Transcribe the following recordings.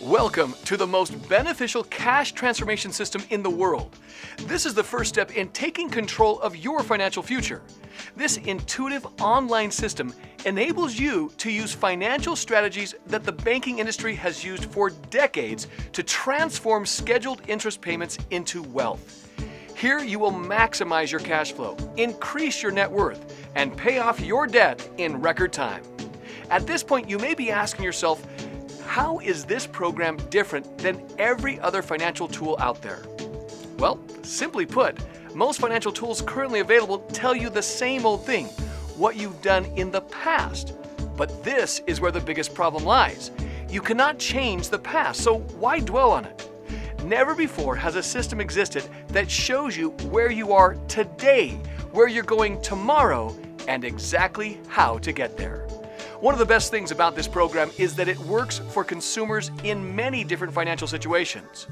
Welcome to the most beneficial cash transformation system in the world. This is the first step in taking control of your financial future. This intuitive online system enables you to use financial strategies that the banking industry has used for decades to transform scheduled interest payments into wealth. Here you will maximize your cash flow, increase your net worth, and pay off your debt in record time. At this point, you may be asking yourself, how is this program different than every other financial tool out there? Well, simply put, most financial tools currently available tell you the same old thing, what you've done in the past. But this is where the biggest problem lies. You cannot change the past, so why dwell on it? Never before has a system existed that shows you where you are today, where you're going tomorrow, and exactly how to get there. One of the best things about this program is that it works for consumers in many different financial situations.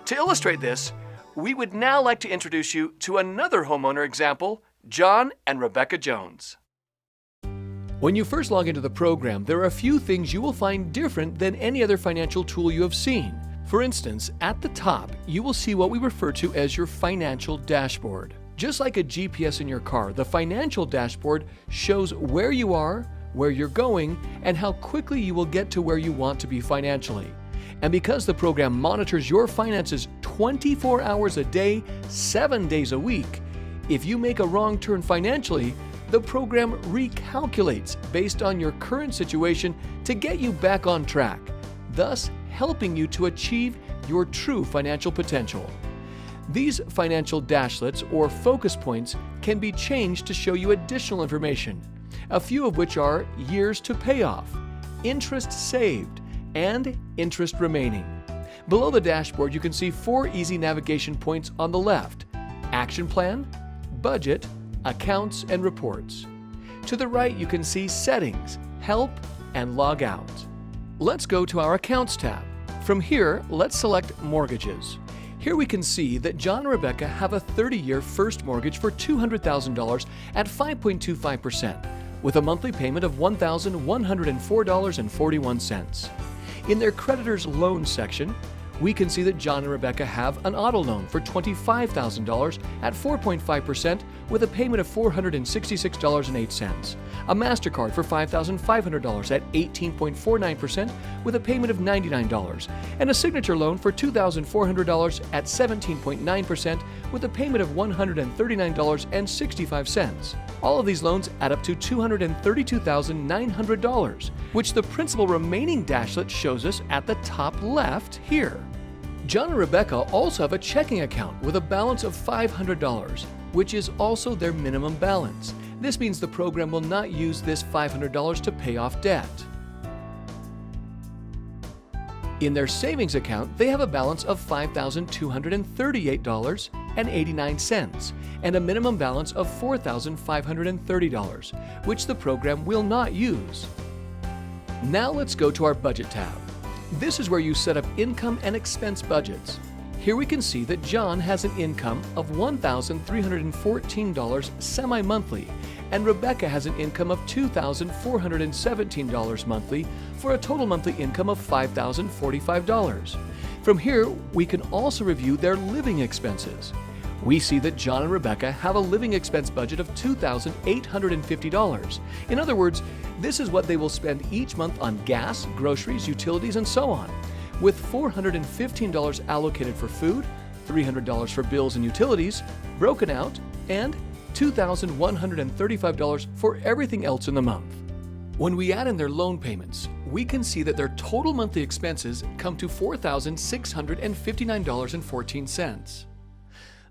To illustrate this, we would now like to introduce you to another homeowner example, John and Rebecca Jones. When you first log into the program, there are a few things you will find different than any other financial tool you have seen. For instance, at the top, you will see what we refer to as your financial dashboard. Just like a GPS in your car, the financial dashboard shows where you are, where you're going, and how quickly you will get to where you want to be financially. And because the program monitors your finances 24 hours a day, 7 days a week, if you make a wrong turn financially, the program recalculates based on your current situation to get you back on track, thus helping you to achieve your true financial potential. These financial dashlets or focus points can be changed to show you additional information, a few of which are years to pay off, interest saved, and interest remaining. Below the dashboard, you can see 4 easy navigation points on the left: Action Plan, Budget, Accounts, and Reports. To the right, you can see Settings, Help, and Log Out. Let's go to our Accounts tab. From here, let's select Mortgages. Here we can see that John and Rebecca have a 30-year first mortgage for $200,000 at 5.25%, with a monthly payment of $1,104.41. In their creditor's loan section, we can see that John and Rebecca have an auto loan for $25,000 at 4.5% with a payment of $466.08, a MasterCard for $5,500 at 18.49% with a payment of $99, and a signature loan for $2,400 at 17.9% with a payment of $139.65. All of these loans add up to $232,900, which the principal remaining dashlet shows us at the top left here. John and Rebecca also have a checking account with a balance of $500, which is also their minimum balance. This means the program will not use this $500 to pay off debt. In their savings account, they have a balance of $5,238.89 and a minimum balance of $4,530, which the program will not use. Now let's go to our Budget tab. This is where you set up income and expense budgets. Here we can see that John has an income of $1,314 semi-monthly, and Rebecca has an income of $2,417 monthly for a total monthly income of $5,045. From here, we can also review their living expenses. We see that John and Rebecca have a living expense budget of $2,850. In other words, this is what they will spend each month on gas, groceries, utilities, and so on, with $415 allocated for food, $300 for bills and utilities, broken out, and $2,135 for everything else in the month. When we add in their loan payments, we can see that their total monthly expenses come to $4,659.14.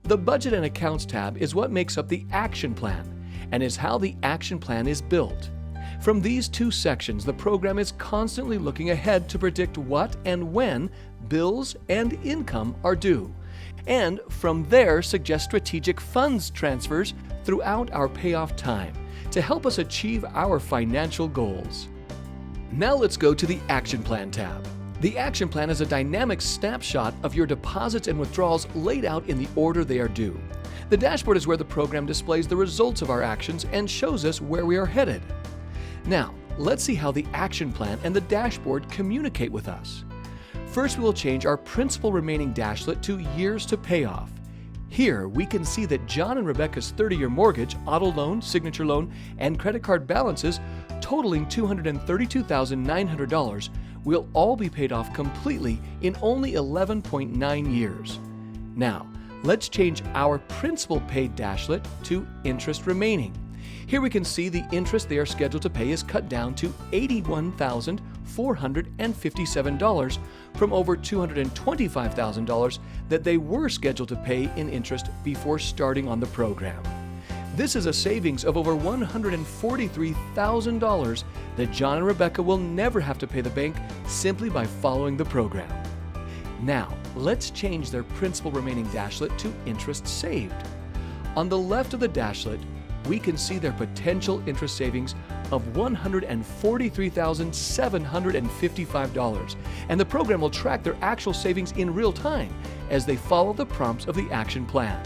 The Budget and Accounts tab is what makes up the Action Plan and is how the Action Plan is built. From these two sections, the program is constantly looking ahead to predict what and when bills and income are due, and from there suggest strategic funds transfers throughout our payoff time to help us achieve our financial goals. Now let's go to the Action Plan tab. The Action Plan is a dynamic snapshot of your deposits and withdrawals laid out in the order they are due. The dashboard is where the program displays the results of our actions and shows us where we are headed. Now, let's see how the Action Plan and the dashboard communicate with us. First, we will change our principal remaining dashlet to years to payoff. Here, we can see that John and Rebecca's 30-year mortgage, auto loan, signature loan, and credit card balances totaling $232,900 will all be paid off completely in only 11.9 years. Now, let's change our principal paid dashlet to interest remaining. Here we can see the interest they are scheduled to pay is cut down to $81,457 from over $225,000 that they were scheduled to pay in interest before starting on the program. This is a savings of over $143,000 that John and Rebecca will never have to pay the bank simply by following the program. Now, let's change their principal remaining dashlet to interest saved. On the left of the dashlet, we can see their potential interest savings of $143,755, and the program will track their actual savings in real time as they follow the prompts of the action plan.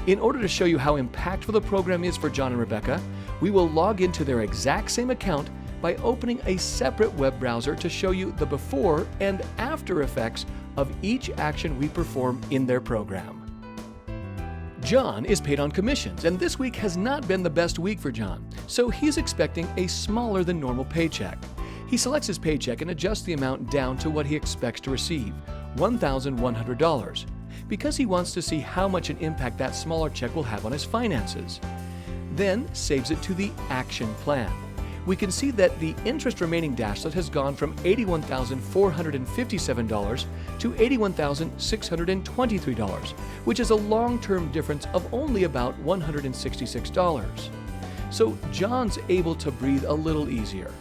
In order to show you how impactful the program is for John and Rebecca, we will log into their exact same account by opening a separate web browser to show you the before and after effects of each action we perform in their program. John is paid on commissions, and this week has not been the best week for John, so he's expecting a smaller than normal paycheck. He selects his paycheck and adjusts the amount down to what he expects to receive, $1,100, because he wants to see how much an impact that smaller check will have on his finances. Then saves it to the action plan. We can see that the interest remaining dashlet has gone from $81,457 to $81,623, which is a long-term difference of only about $166. So John's able to breathe a little easier.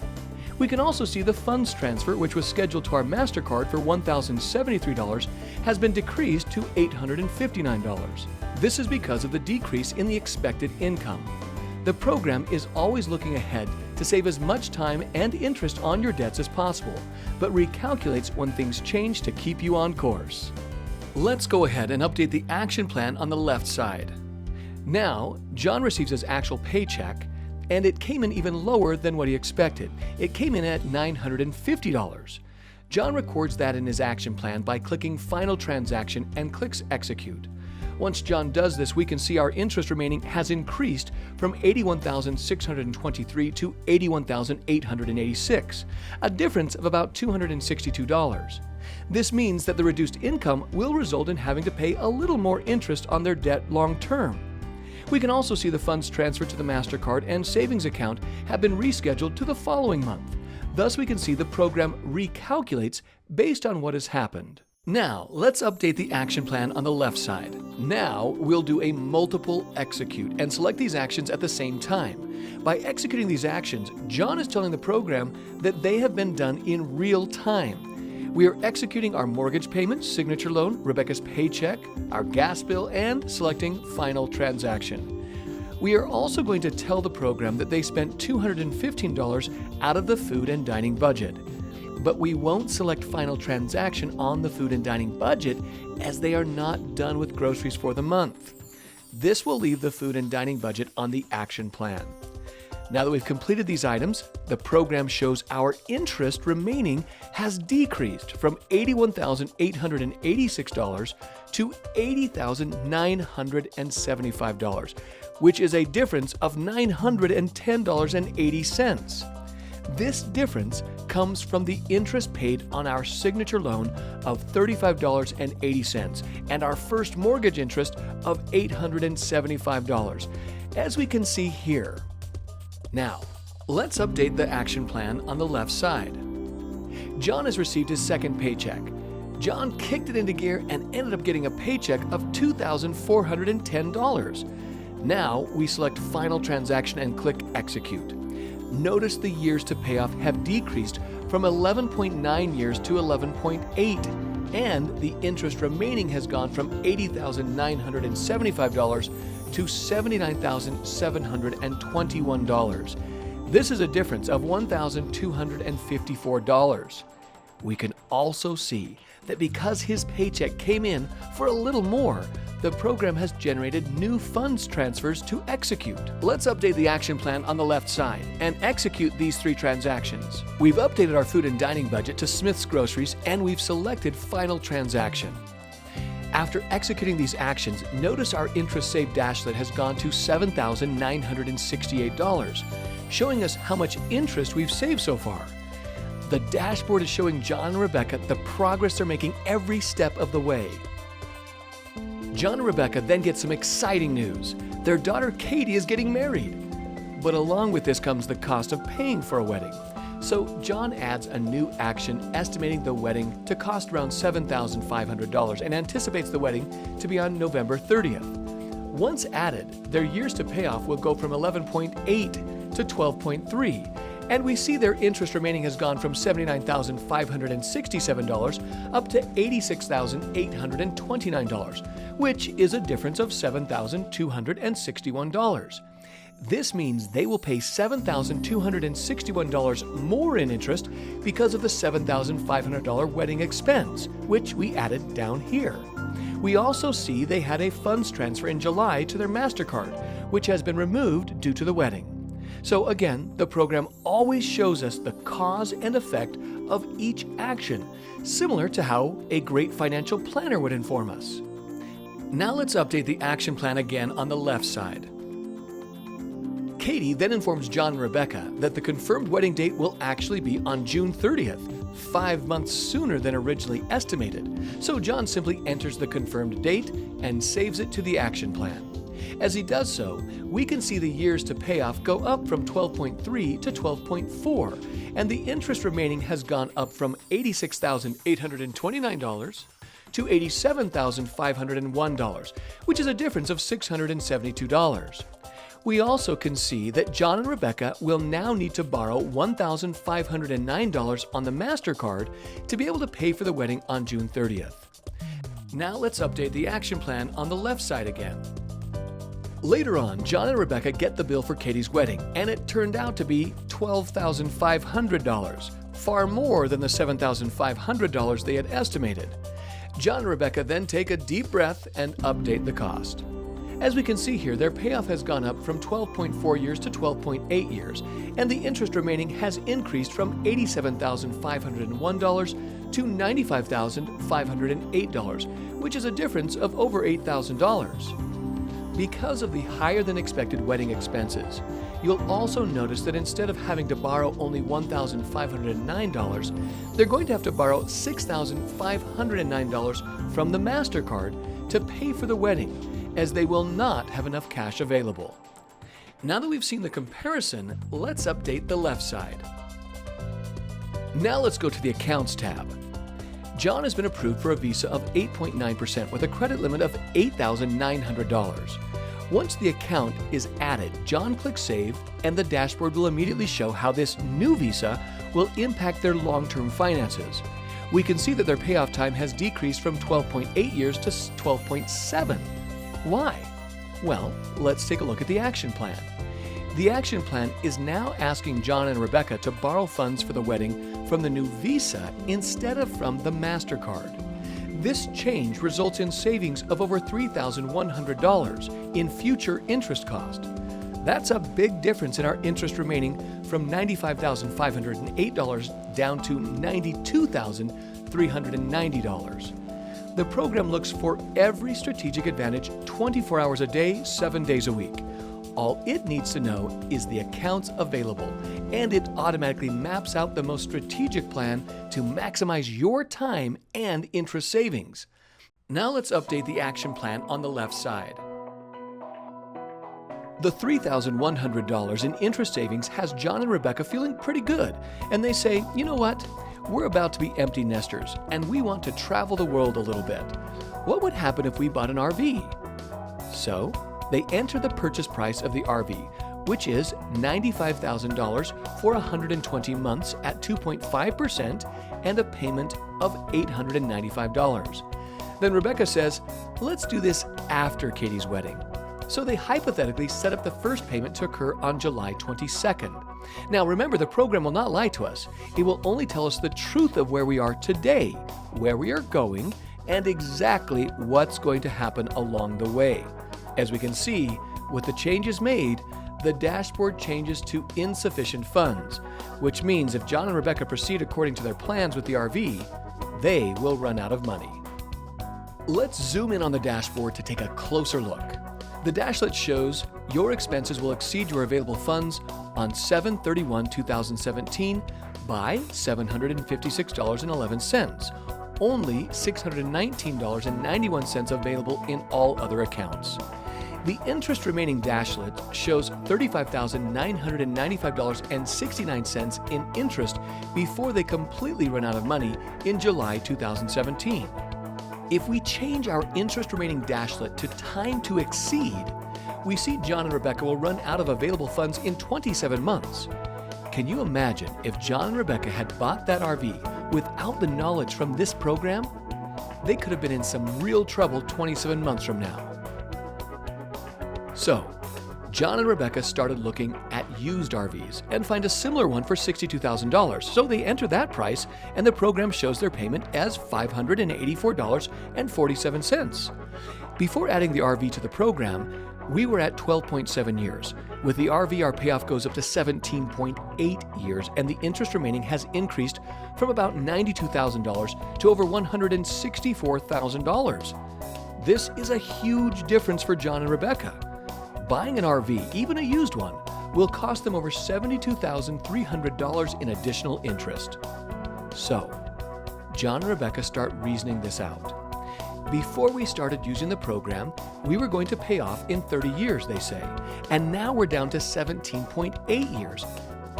We can also see the funds transfer, which was scheduled to our MasterCard for $1,073, has been decreased to $859. This is because of the decrease in the expected income. The program is always looking ahead to save as much time and interest on your debts as possible, but recalculates when things change to keep you on course. Let's go ahead and update the action plan on the left side. Now, John receives his actual paycheck, and it came in even lower than what he expected. It came in at $950. John records that in his action plan by clicking Final Transaction and clicks Execute. Once John does this, we can see our interest remaining has increased from $81,623 to $81,886, a difference of about $262. This means that the reduced income will result in having to pay a little more interest on their debt long term. We can also see the funds transferred to the MasterCard and savings account have been rescheduled to the following month. Thus, we can see the program recalculates based on what has happened. Now, let's update the action plan on the left side. Now, we'll do a multiple execute and select these actions at the same time. By executing these actions, John is telling the program that they have been done in real time. We are executing our mortgage payment, signature loan, Rebecca's paycheck, our gas bill, and selecting Final Transaction. We are also going to tell the program that they spent $215 out of the food and dining budget. But we won't select Final Transaction on the food and dining budget as they are not done with groceries for the month. This will leave the food and dining budget on the action plan. Now that we've completed these items, the program shows our interest remaining has decreased from $81,886 to $80,975, which is a difference of $910.80. This difference comes from the interest paid on our signature loan of $35.80 and our first mortgage interest of $875, as we can see here. Now, let's update the action plan on the left side. John has received his second paycheck. John kicked it into gear and ended up getting a paycheck of $2,410. Now, we select Final Transaction and click Execute. Notice the years to pay off have decreased from 11.9 years to 11.8, and the interest remaining has gone from $80,975 to $79,721. This is a difference of $1,254. We can also see that because his paycheck came in for a little more, the program has generated new funds transfers to execute. Let's update the action plan on the left side and execute these 3 transactions. We've updated our food and dining budget to Smith's Groceries, and we've selected Final Transaction. After executing these actions, notice our interest saved dashlet has gone to $7,968, showing us how much interest we've saved so far. The dashboard is showing John and Rebecca the progress they're making every step of the way. John and Rebecca then get some exciting news. Their daughter Katie is getting married. But along with this comes the cost of paying for a wedding. So John adds a new action estimating the wedding to cost around $7,500 and anticipates the wedding to be on November 30th. Once added, their years to pay off will go from 11.8 to 12.3, and we see their interest remaining has gone from $79,567 up to $86,829, which is a difference of $7,261. This means they will pay $7,261 more in interest because of the $7,500 wedding expense, which we added down here. We also see they had a funds transfer in July to their MasterCard, which has been removed due to the wedding. So again, the program always shows us the cause and effect of each action, similar to how a great financial planner would inform us. Now let's update the action plan again on the left side. Katie then informs John and Rebecca that the confirmed wedding date will actually be on June 30th, 5 months sooner than originally estimated. So John simply enters the confirmed date and saves it to the action plan. As he does so, we can see the years to pay off go up from 12.3 to 12.4, and the interest remaining has gone up from $86,829 to $87,501, which is a difference of $672. We also can see that John and Rebecca will now need to borrow $1,509 on the MasterCard to be able to pay for the wedding on June 30th. Now let's update the action plan on the left side again. Later on, John and Rebecca get the bill for Katie's wedding, and it turned out to be $12,500, far more than the $7,500 they had estimated. John and Rebecca then take a deep breath and update the cost. As we can see here, their payoff has gone up from 12.4 years to 12.8 years, and the interest remaining has increased from $87,501 to $95,508, which is a difference of over $8,000. Because of the higher than expected wedding expenses, you'll also notice that instead of having to borrow only $1,509, they're going to have to borrow $6,509 from the MasterCard to pay for the wedding, as they will not have enough cash available. Now that we've seen the comparison, let's update the left side. Now let's go to the Accounts tab. John has been approved for a visa of 8.9% with a credit limit of $8,900. Once the account is added, John clicks Save, and the dashboard will immediately show how this new visa will impact their long-term finances. We can see that their payoff time has decreased from 12.8 years to 12.7. Why? Well, let's take a look at the action plan. The action plan is now asking John and Rebecca to borrow funds for the wedding from the new visa instead of from the MasterCard. This change results in savings of over $3,100 in future interest cost. That's a big difference in our interest remaining from $95,508 down to $92,390. The program looks for every strategic advantage 24 hours a day, 7 days a week. All it needs to know is the accounts available, and it automatically maps out the most strategic plan to maximize your time and interest savings. Now let's update the action plan on the left side. The $3,100 in interest savings has John and Rebecca feeling pretty good, and they say, you know what? We're about to be empty nesters, and we want to travel the world a little bit. What would happen if we bought an RV? So, they enter the purchase price of the RV, which is $95,000 for 120 months at 2.5% and a payment of $895. Then Rebecca says, let's do this after Katie's wedding. So they hypothetically set up the first payment to occur on July 22nd. Now remember, the program will not lie to us. It will only tell us the truth of where we are today, where we are going, and exactly what's going to happen along the way. As we can see, with the changes made, the dashboard changes to insufficient funds, which means if John and Rebecca proceed according to their plans with the RV, they will run out of money. Let's zoom in on the dashboard to take a closer look. The dashlet shows your expenses will exceed your available funds on 7/31/2017 by $756.11. Only $619.91 available in all other accounts. The interest remaining dashlet shows $35,995.69 in interest before they completely run out of money in July 2017. If we change our interest remaining dashlet to time to exceed, we see John and Rebecca will run out of available funds in 27 months. Can you imagine if John and Rebecca had bought that RV without the knowledge from this program? They could have been in some real trouble 27 months from now. So, John and Rebecca started looking at used RVs and find a similar one for $62,000. So they enter that price, and the program shows their payment as $584.47. Before adding the RV to the program, we were at 12.7 years. With the RV, our payoff goes up to 17.8 years, and the interest remaining has increased from about $92,000 to over $164,000. This is a huge difference for John and Rebecca. Buying an RV, even a used one, will cost them over $72,300 in additional interest. So, John and Rebecca start reasoning this out. Before we started using the program, we were going to pay off in 30 years, they say, and now we're down to 17.8 years,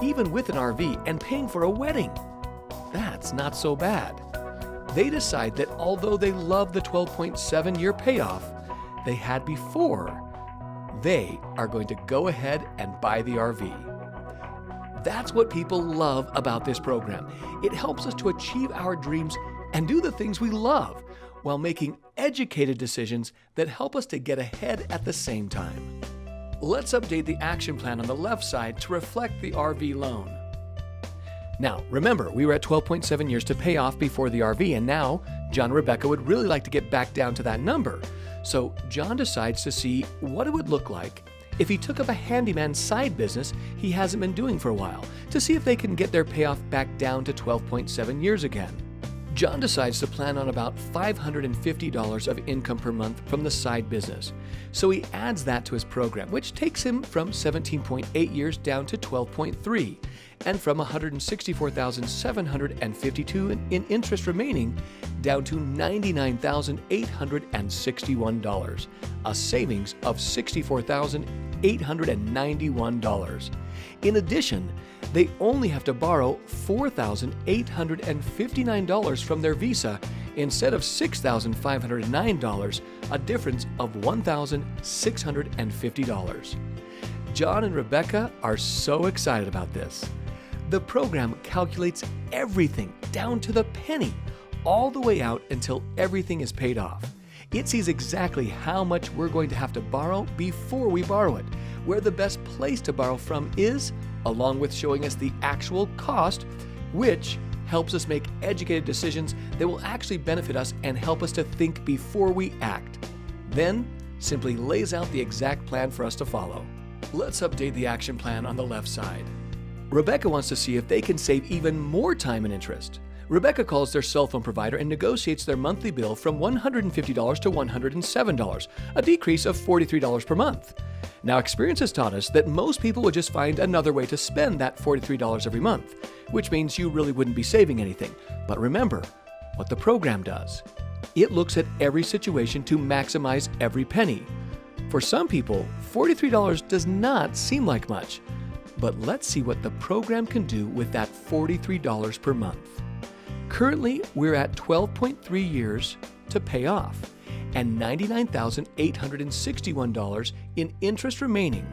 even with an RV and paying for a wedding. That's not so bad. They decide that although they love the 12.7-year payoff they had before, they are going to go ahead and buy the RV. That's what people love about this program. It helps us to achieve our dreams and do the things we love while making educated decisions that help us to get ahead at the same time. Let's update the action plan on the left side to reflect the RV loan. Now, remember, we were at 12.7 years to pay off before the RV, and now John and Rebecca would really like to get back down to that number. So John decides to see what it would look like if he took up a handyman side business he hasn't been doing for a while to see if they can get their payoff back down to 12.7 years again. John decides to plan on about $550 of income per month from the side business. So he adds that to his program, which takes him from 17.8 years down to 12.3, and from $164,752 in interest remaining down to $99,861, a savings of $64,891. In addition, they only have to borrow $4,859 from their visa instead of $6,509, a difference of $1,650. John and Rebecca are so excited about this. The program calculates everything down to the penny, all the way out until everything is paid off. It sees exactly how much we're going to have to borrow before we borrow it, where the best place to borrow from is, along with showing us the actual cost, which helps us make educated decisions that will actually benefit us and help us to think before we act. Then, simply lays out the exact plan for us to follow. Let's update the action plan on the left side. Rebecca wants to see if they can save even more time and interest. Rebecca calls their cell phone provider and negotiates their monthly bill from $150 to $107, a decrease of $43 per month. Now, experience has taught us that most people would just find another way to spend that $43 every month, which means you really wouldn't be saving anything. But remember what the program does. It looks at every situation to maximize every penny. For some people, $43 does not seem like much, but let's see what the program can do with that $43 per month. Currently, we're at 12.3 years to pay off and $99,861 in interest remaining.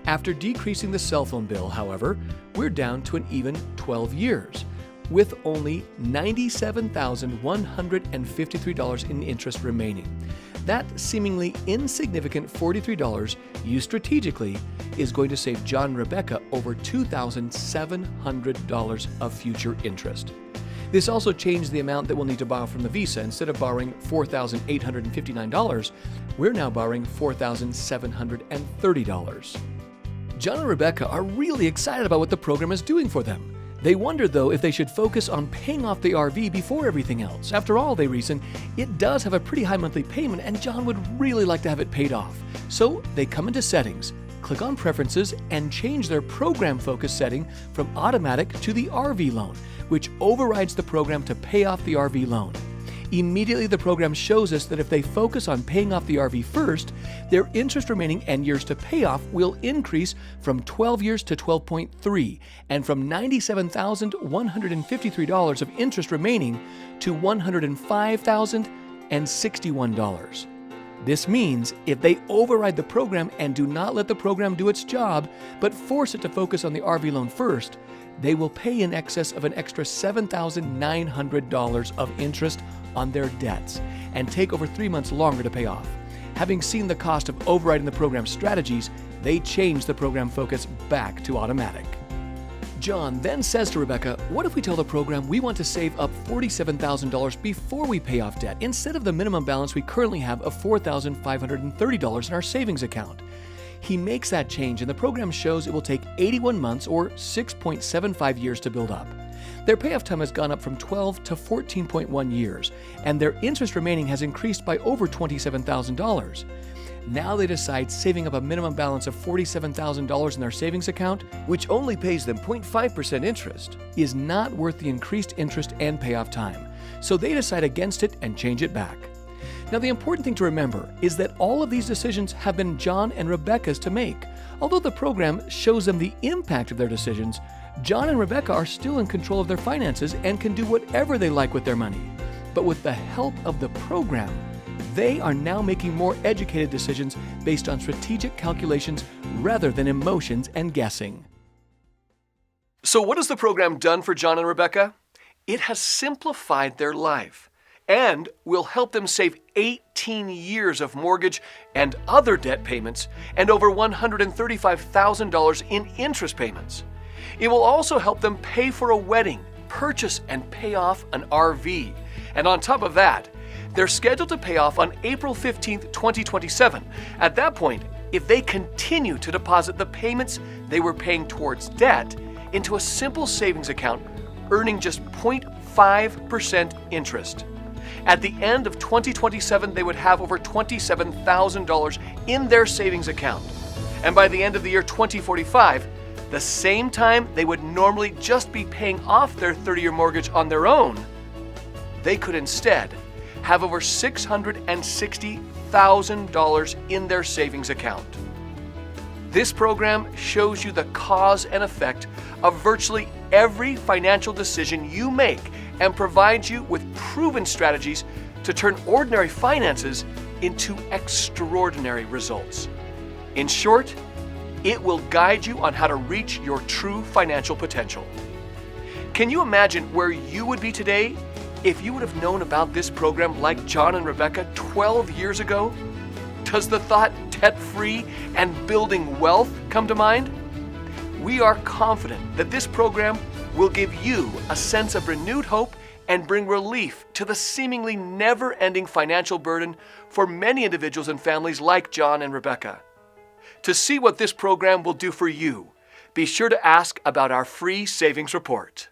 After decreasing the cell phone bill, however, we're down to an even 12 years with only $97,153 in interest remaining. That seemingly insignificant $43 used strategically is going to save John and Rebecca over $2,700 of future interest. This also changed the amount that we'll need to borrow from the Visa. Instead of borrowing $4,859, we're now borrowing $4,730. John and Rebecca are really excited about what the program is doing for them. They wondered, though, if they should focus on paying off the RV before everything else. After all, they reasoned, it does have a pretty high monthly payment and John would really like to have it paid off. So they come into Settings, click on Preferences, and change their program focus setting from automatic to the RV loan, which overrides the program to pay off the RV loan. Immediately, the program shows us that if they focus on paying off the RV first, their interest remaining and years to pay off will increase from 12 years to 12.3, and from $97,153 of interest remaining to $105,061. This means if they override the program and do not let the program do its job, but force it to focus on the RV loan first, they will pay in excess of an extra $7,900 of interest on their debts and take over 3 months longer to pay off. Having seen the cost of overriding the program strategies, they change the program focus back to automatic. John then says to Rebecca, what if we tell the program we want to save up $47,000 before we pay off debt, instead of the minimum balance we currently have of $4,530 in our savings account? He makes that change and the program shows it will take 81 months or 6.75 years to build up. Their payoff time has gone up from 12 to 14.1 years, and their interest remaining has increased by over $27,000. Now they decide saving up a minimum balance of $47,000 in their savings account, which only pays them 0.5% interest, is not worth the increased interest and payoff time. So they decide against it and change it back. Now, the important thing to remember is that all of these decisions have been John and Rebecca's to make. Although the program shows them the impact of their decisions, John and Rebecca are still in control of their finances and can do whatever they like with their money. But with the help of the program, they are now making more educated decisions based on strategic calculations rather than emotions and guessing. So what has the program done for John and Rebecca? It has simplified their life and will help them save 18 years of mortgage and other debt payments and over $135,000 in interest payments. It will also help them pay for a wedding, purchase and pay off an RV. And on top of that, they're scheduled to pay off on April 15th, 2027. At that point, if they continue to deposit the payments they were paying towards debt into a simple savings account, earning just 0.5% interest. At the end of 2027, they would have over $27,000 in their savings account. And by the end of the year 2045, the same time they would normally just be paying off their 30-year mortgage on their own, they could instead have over $660,000 in their savings account. This program shows you the cause and effect of virtually every financial decision you make and provides you with proven strategies to turn ordinary finances into extraordinary results. In short, it will guide you on how to reach your true financial potential. Can you imagine where you would be today if you would have known about this program like John and Rebecca 12 years ago? Does the thought debt-free and building wealth come to mind? We are confident that this program will give you a sense of renewed hope and bring relief to the seemingly never-ending financial burden for many individuals and families like John and Rebecca. To see what this program will do for you, be sure to ask about our free savings report.